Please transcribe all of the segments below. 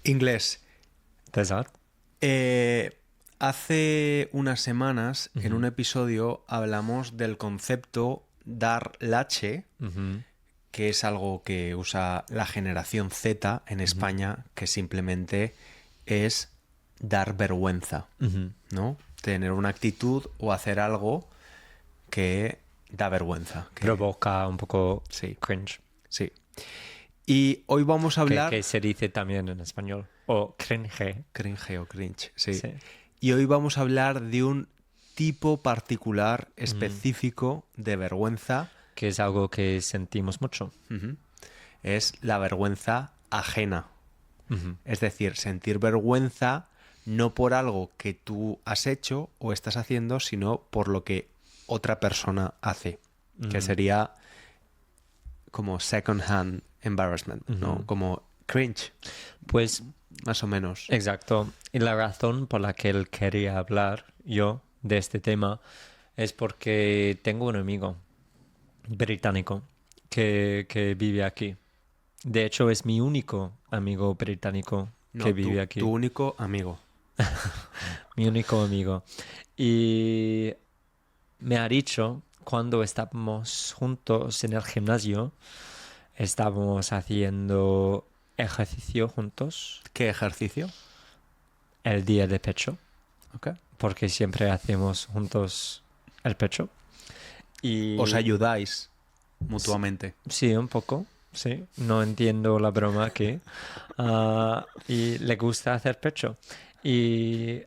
Inglés. Desert. Hace unas semanas, en un episodio, hablamos del concepto dar lache, que es algo que usa la generación Z en España, que simplemente es dar vergüenza, ¿no? Tener una actitud o hacer algo que da vergüenza. Que Provoca un poco Sí. cringe. Sí. Y hoy vamos a hablar... Que se dice también en español. O cringe. Cringe o cringe, sí. Sí. Y hoy vamos a hablar de un tipo particular, específico de vergüenza. Que es algo que sentimos mucho. Es la vergüenza ajena. Es decir, sentir vergüenza no por algo que tú has hecho o estás haciendo, sino por lo que otra persona hace. Que sería como second hand embarrassment, ¿no? Como cringe, Pues, más o menos. exacto. Y la razón por la que él quería hablar yo de este tema es porque tengo un amigo británico que vive aquí. De hecho, es mi único amigo británico que vive aquí. Tu único amigo. Mi único amigo. Y me ha dicho, cuando estábamos juntos en el gimnasio, estábamos haciendo ejercicio juntos ¿Qué ejercicio? el día de pecho, Okay. porque siempre hacemos juntos el pecho. Y Os ayudáis mutuamente. sí, un poco, sí. No entiendo la broma aquí. Y le gusta hacer pecho. Y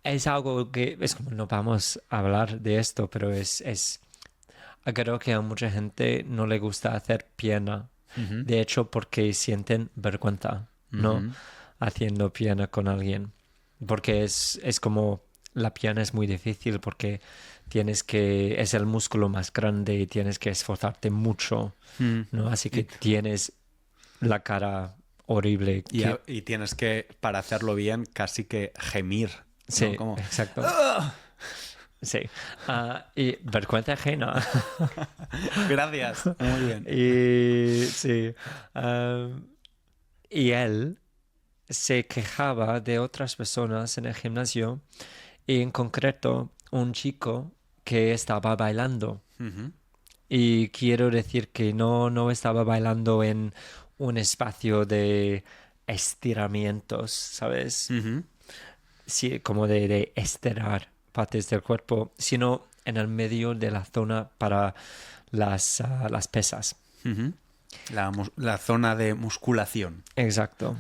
es algo que, es como, no vamos a hablar de esto, pero creo que a mucha gente no le gusta hacer pierna. De hecho, porque sienten vergüenza, ¿no? Haciendo pierna con alguien. Porque es como, la pierna es muy difícil porque es el músculo más grande y tienes que esforzarte mucho, ¿no? Así que tienes la cara horrible. Y tienes que, para hacerlo bien, casi que gemir. ¿no? Sí, Como... exacto. Sí. Y vergüenza ajena. Gracias. Muy bien. Y sí. Y él se quejaba de otras personas en el gimnasio y en concreto un chico que estaba bailando. Y quiero decir que no estaba bailando en un espacio de estiramientos, ¿sabes? Sí, como de estirar partes del cuerpo, sino en el medio de la zona para las pesas. La zona de musculación. Exacto.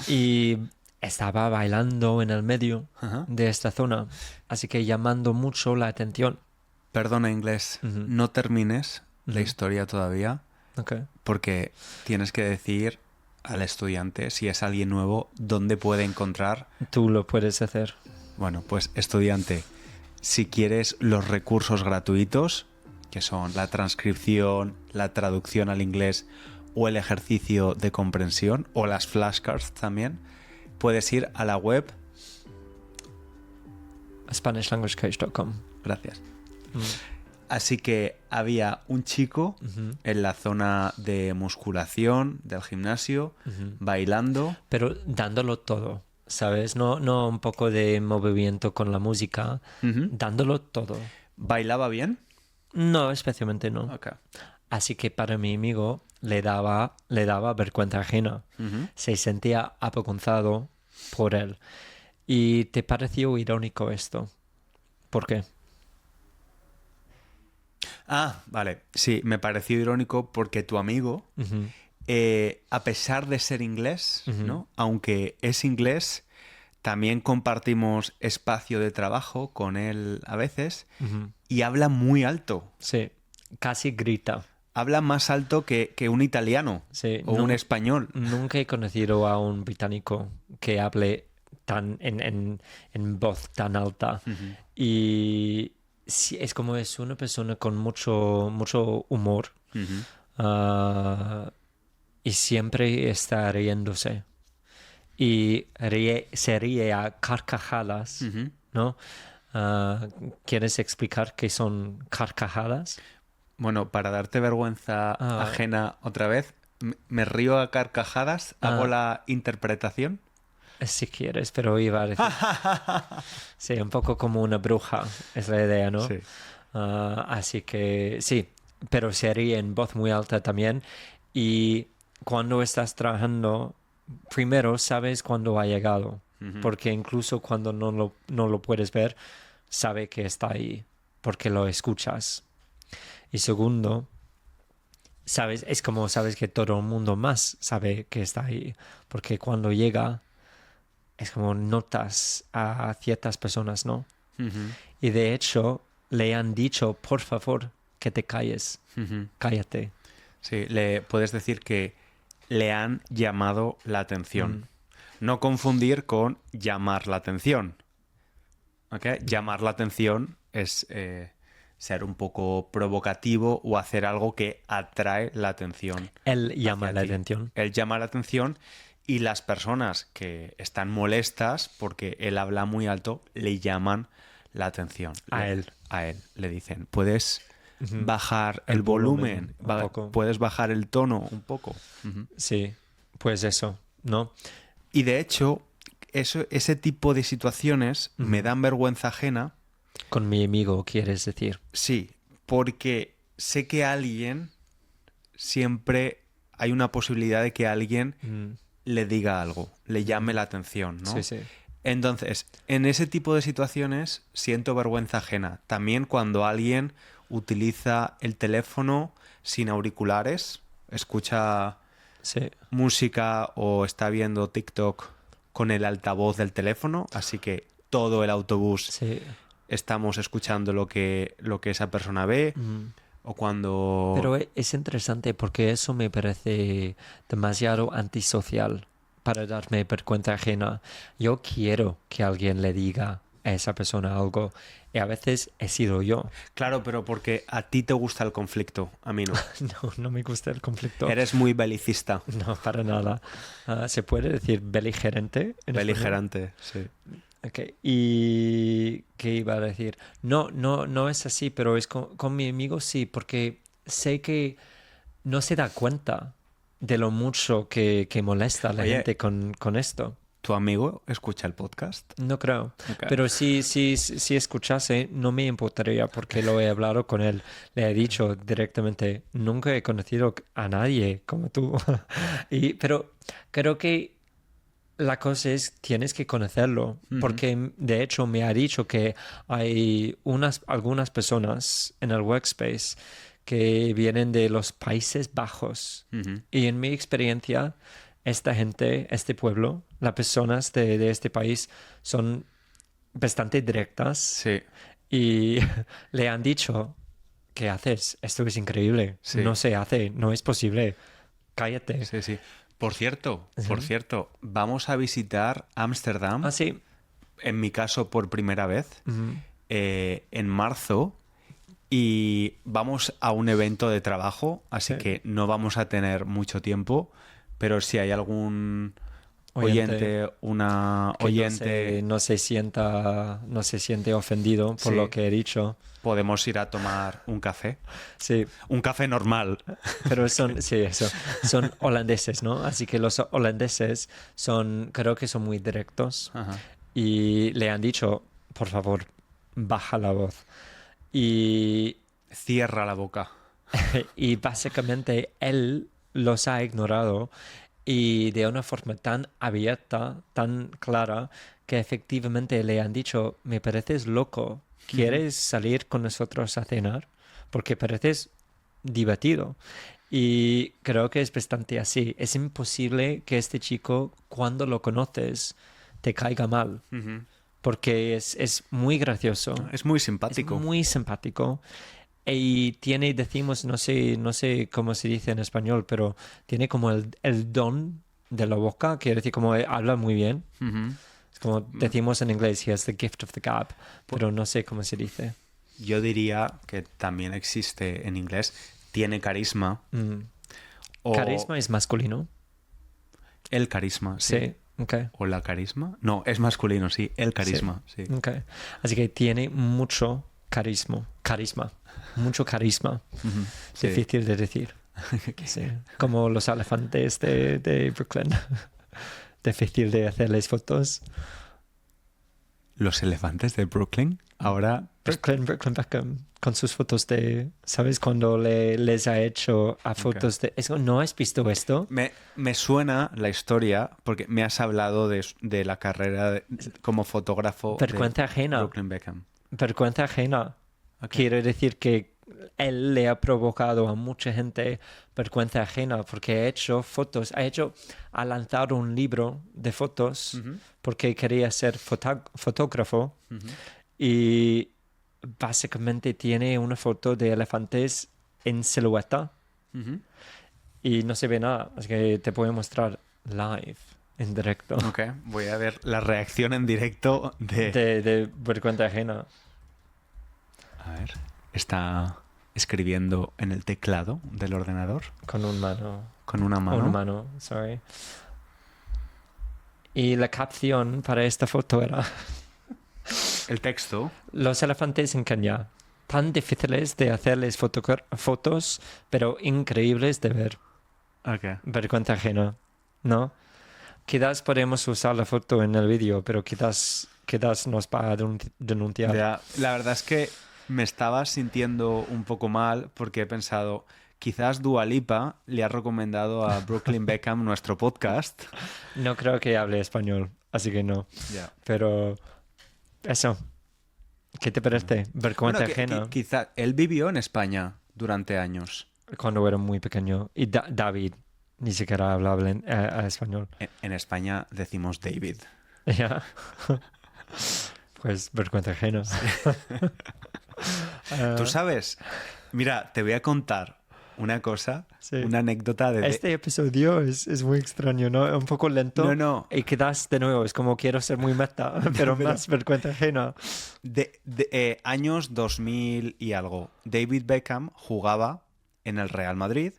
Y estaba bailando en el medio de esta zona, así que llamando mucho la atención. Perdona, inglés. No termines la historia todavía, Okay. porque tienes que decir al estudiante, si es alguien nuevo, dónde puede encontrar. Tú lo puedes hacer. Bueno, pues estudiante, si quieres los recursos gratuitos, que son la transcripción, la traducción al inglés o el ejercicio de comprensión o las flashcards también, puedes ir a la web. SpanishLanguageCoach.com. Gracias. Así que había un chico en la zona de musculación del gimnasio, bailando. Pero dándolo todo, ¿sabes? No un poco de movimiento con la música, dándolo todo. ¿Bailaba bien? No, especialmente no. Okay. Así que para mi amigo le daba vergüenza ajena. Se sentía avergonzado por él. ¿Y te pareció irónico esto? ¿Por qué? Ah, vale. Sí, me pareció irónico porque tu amigo, a pesar de ser inglés, ¿no? Aunque es inglés, también compartimos espacio de trabajo con él a veces y habla muy alto. Sí, casi grita. Habla más alto que un italiano o un español. Nunca he conocido a un británico que hable en voz tan alta. Y sí, es como es una persona con mucho humor. Y siempre está riéndose. Y se ríe a carcajadas, ¿no? ¿Quieres explicar qué son carcajadas? Bueno, para darte vergüenza ajena otra vez, me río a carcajadas, hago la interpretación. Si quieres, pero iba a decir... Sí, un poco como una bruja, es la idea, ¿no? Sí. Así que sí, pero se ríe en voz muy alta también. Y cuando estás trabajando, primero sabes cuándo ha llegado, porque incluso cuando no lo puedes ver, sabe que está ahí, porque lo escuchas. Y segundo, es como sabes que todo el mundo más sabe que está ahí, porque cuando llega es como notas a ciertas personas, ¿no? Y de hecho le han dicho, por favor, que te calles, cállate. Sí, le puedes decir que le han llamado la atención. No confundir con llamar la atención. ¿Ok? Llamar la atención es ser un poco provocativo o hacer algo que atrae la atención. Él llama hacia la ti. atención. Él llama la atención y las personas que están molestas porque él habla muy alto le llaman la atención. A él. A él. Le dicen, ¿puedes bajar el volumen? Un poco. ¿Puedes bajar el tono un poco? Sí, pues eso, ¿no? Y de hecho, ese tipo de situaciones me dan vergüenza ajena. Con mi amigo, quieres decir. Sí, porque sé que siempre hay una posibilidad de que alguien le diga algo, le llame la atención, ¿no? Sí, sí. Entonces, en ese tipo de situaciones siento vergüenza ajena. También cuando alguien utiliza el teléfono sin auriculares, escucha música o está viendo TikTok con el altavoz del teléfono, así que todo el autobús estamos escuchando lo que esa persona ve. O cuando... Pero es interesante porque eso me parece demasiado antisocial para darme vergüenza ajena. Yo quiero que alguien le diga a esa persona algo y a veces he sido yo. Claro, pero porque a ti te gusta el conflicto, a mí no. No me gusta el conflicto. Eres muy belicista. No, para nada. ¿Se puede decir beligerante? Beligerante, sí. Okay. ¿Y qué iba a decir? No es así, pero es con mi amigo sí, porque sé que no se da cuenta de lo mucho que molesta a la gente con esto. ¿Tu amigo escucha el podcast? No creo. Okay. Pero si escuchase, no me importaría porque lo he hablado con él. Le he dicho directamente, nunca he conocido a nadie como tú. Pero creo que la cosa es, tienes que conocerlo, porque de hecho me ha dicho que hay algunas personas en el workspace que vienen de los Países Bajos. Y en mi experiencia, esta gente, este pueblo, las personas de este país son bastante directas. Sí. Y le han dicho, ¿qué haces? Esto es increíble. Sí. No se hace, no es posible. Cállate. Sí, sí. Por cierto, vamos a visitar Ámsterdam. Ah, sí. En mi caso, por primera vez, en marzo. Y vamos a un evento de trabajo, así que no vamos a tener mucho tiempo. Pero si hay algún oyente, una oyente... No se siente ofendido por lo que he dicho. Podemos ir a tomar un café. Sí. Un café normal. Pero son holandeses, ¿no? Así que los holandeses creo que son muy directos. Ajá. Y le han dicho, por favor, baja la voz. Y... Cierra la boca. Y básicamente él los ha ignorado y de una forma tan abierta, tan clara, que efectivamente le han dicho, me pareces loco. ¿Quieres salir con nosotros a cenar? Porque pareces divertido. Y creo que es bastante así. Es imposible que este chico, cuando lo conoces, te caiga mal. Porque es muy gracioso. Es muy simpático. Es muy simpático. Y decimos, no sé cómo se dice en español, pero tiene como el don de la boca. Quiere decir, como habla muy bien. Como decimos en inglés, he has the gift of the gab, pero no sé cómo se dice. Yo diría que también existe en inglés, tiene carisma. ¿Carisma es masculino? El carisma, sí. Okay. ¿O la carisma? No, es masculino, sí, el carisma, sí. Okay. Así que tiene mucho carisma. Mucho carisma. Sí. Difícil de decir. Sí, como los elefantes de Brooklyn. Difícil de hacerles fotos. Los elefantes de Brooklyn, ahora... Brooklyn Beckham, con sus fotos de... ¿Sabes cuando les ha hecho a fotos de... ¿No has visto esto? Me suena la historia porque me has hablado de la carrera como fotógrafo Vergüenza de ajena. Brooklyn Beckham. Vergüenza ajena. Ok. Quiere decir que él le ha provocado a mucha gente vergüenza ajena porque ha lanzado un libro de fotos porque quería ser fotógrafo y básicamente tiene una foto de elefantes en silueta y no se ve nada, así que te puedo mostrar live, en directo. Ok, voy a ver la reacción en directo de vergüenza ajena. A ver, está escribiendo en el teclado del ordenador. Con una mano. Con una mano. Una mano, sorry. Y la capción para esta foto era... El texto. Los elefantes en Kenia. Tan difíciles de hacerles fotos, pero increíbles de ver. Ok. Vergüenza ajena, ¿no? Quizás podemos usar la foto en el vídeo, pero quizás nos va a denunciar. Ya, la verdad es que me estaba sintiendo un poco mal porque he pensado, quizás Dua Lipa le ha recomendado a Brooklyn Beckham nuestro podcast. No creo que hable español, así que no. Ya. Pero eso, ¿qué te parece? Vergüenza ajena. Quizá él vivió en España durante años. Cuando era muy pequeño. Y David ni siquiera hablaba español. En España decimos David. ¿Ya? Pues vergüenza ajena. Tú sabes, mira, te voy a contar una cosa, Sí. una anécdota de... Este episodio es muy extraño, ¿no? Un poco lento. No. Y quedas de nuevo, es como quiero ser muy meta, pero más vergüenza ajena. Años 2000 y algo. David Beckham jugaba en el Real Madrid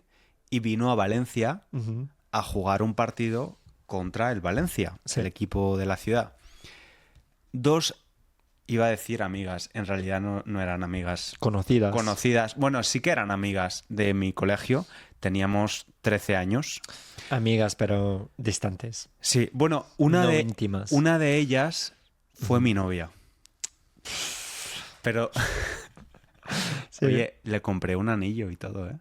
y vino a Valencia a jugar un partido contra el Valencia, Sí. el equipo de la ciudad. Iba a decir amigas, en realidad no eran amigas Conocidas. conocidas. Bueno, sí que eran amigas de mi colegio. Teníamos 13 años. Amigas, pero distantes. Sí, bueno, No íntimas. una de ellas fue mi novia. Pero, Sí. oye, le compré un anillo y todo, ¿eh?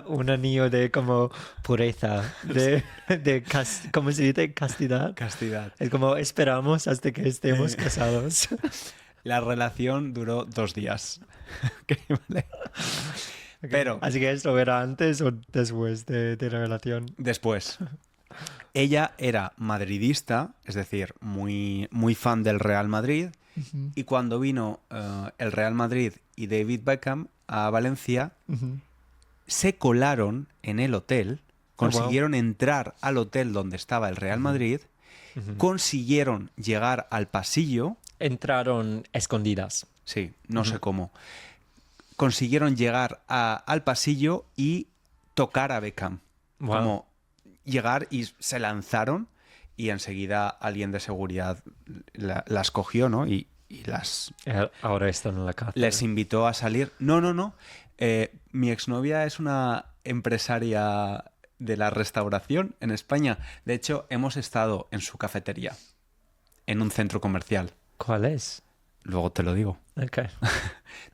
Un anillo de como pureza, ¿cómo se dice? Castidad. Castidad. Es como esperamos hasta que estemos casados. La relación duró 2 días. Ok, vale. Pero Así que esto era antes o después de la relación. después, ella era madridista, es decir, muy, muy fan del Real Madrid. Y cuando vino el Real Madrid y David Beckham a Valencia, se colaron en el hotel, consiguieron entrar al hotel donde estaba el Real Madrid, consiguieron llegar al pasillo. Entraron escondidas. Sí, no sé cómo. Consiguieron llegar al pasillo y tocar a Beckham. Wow. Como llegar y se lanzaron y enseguida alguien de seguridad las cogió, ¿no? Y las... Ahora están en la cárcel. Les invitó a salir. No. Mi exnovia es una empresaria de la restauración en España. De hecho, hemos estado en su cafetería, en un centro comercial. ¿Cuál es? Luego te lo digo. Ok.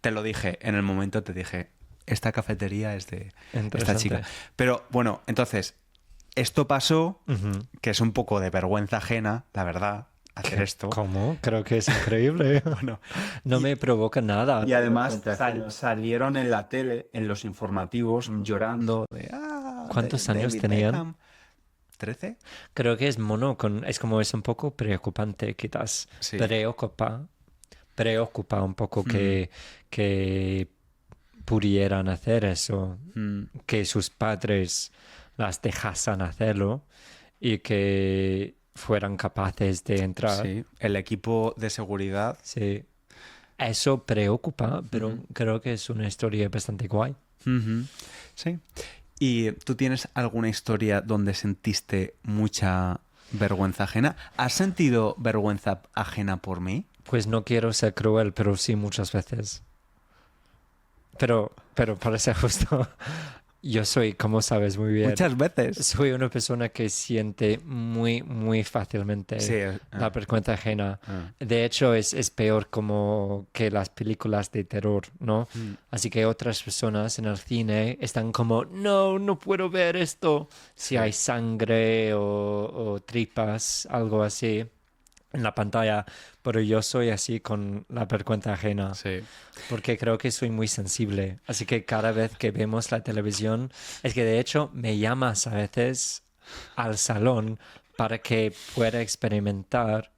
Te lo dije, en el momento te dije, esta cafetería es de esta Interesante. chica. Pero bueno, entonces, esto pasó, que es un poco de vergüenza ajena, la verdad, hacer esto. ¿Cómo? Creo que es increíble. Bueno, No me provoca nada. y además salieron en la tele, en los informativos, llorando. ¿Cuántos años David tenían? Beckham. ¿13? Creo que es es un poco preocupante, quizás. Sí. Preocupa un poco que pudieran hacer eso, que sus padres las dejasen hacerlo y que fueran capaces de entrar. Sí, el equipo de seguridad. Sí. Eso preocupa, pero creo que es una historia bastante guay. Sí. ¿Y tú tienes alguna historia donde sentiste mucha vergüenza ajena? ¿Has sentido vergüenza ajena por mí? Pues no quiero ser cruel, pero sí muchas veces. Pero para ser justo, yo soy, como sabes muy bien, Muchas veces. soy una persona que siente muy, muy fácilmente Sí, la vergüenza ajena. De hecho, es peor como que las películas de terror, ¿no? Así que otras personas en el cine están como, no, no puedo ver esto. Si hay sangre o tripas, algo así en la pantalla, pero yo soy así con la vergüenza ajena, Sí. porque creo que soy muy sensible. Así que cada vez que vemos la televisión, es que de hecho me llamas a veces al salón para que pueda experimentar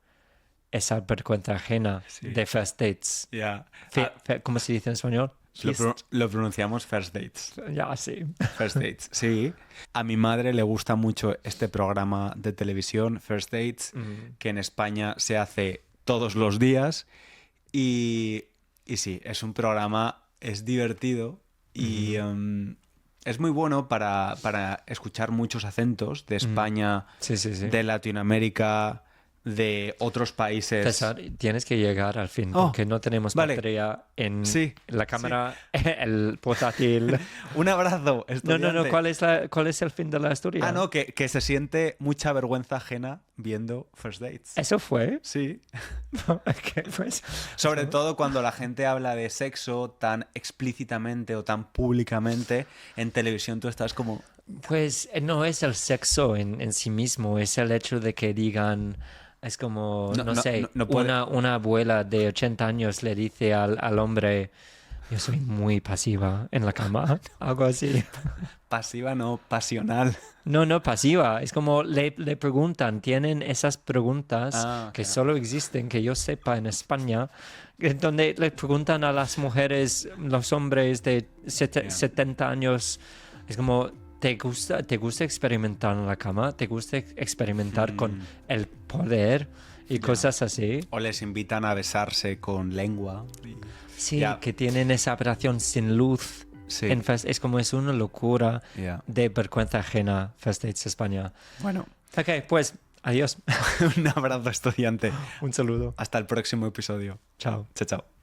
esa vergüenza ajena de first dates. Ya. ¿Cómo se dice en español? Lo pronunciamos first dates. Ya, sí. First Dates, sí. A mi madre le gusta mucho este programa de televisión, First Dates, que en España se hace todos los días. Y sí, es un programa, es divertido y es muy bueno para escuchar muchos acentos de España, Sí, sí, sí. de Latinoamérica, de otros países. César, tienes que llegar al fin, Oh, porque no tenemos vale. batería en Sí, la cámara, el portátil. Un abrazo, No, estudiante. ¿cuál es el fin de la historia? Ah, no, que se siente mucha vergüenza ajena viendo First Dates. ¿Eso fue? Sí. ¿Qué, pues? Sobre todo cuando la gente habla de sexo tan explícitamente o tan públicamente en televisión, tú estás como... Pues no es el sexo en sí mismo, es el hecho de que digan, es como, no sé, no puede- una abuela de 80 años le dice al hombre, yo soy muy pasiva en la cama, algo así. Pasiva, no, pasional. No pasiva, es como le preguntan, tienen esas preguntas que claro. solo existen, que yo sepa en España, donde le preguntan a las mujeres, los hombres de 70 años, es como, ¿te gusta experimentar en la cama? ¿Te gusta experimentar con el poder y cosas así? O les invitan a besarse con lengua. Sí, Ya. que tienen esa operación sin luz. Sí. Es como es una locura Ya. de vergüenza ajena First Dates España. Bueno, Ok, pues adiós. un abrazo, estudiante. Un saludo. Hasta el próximo episodio. Chao. Chao, chao.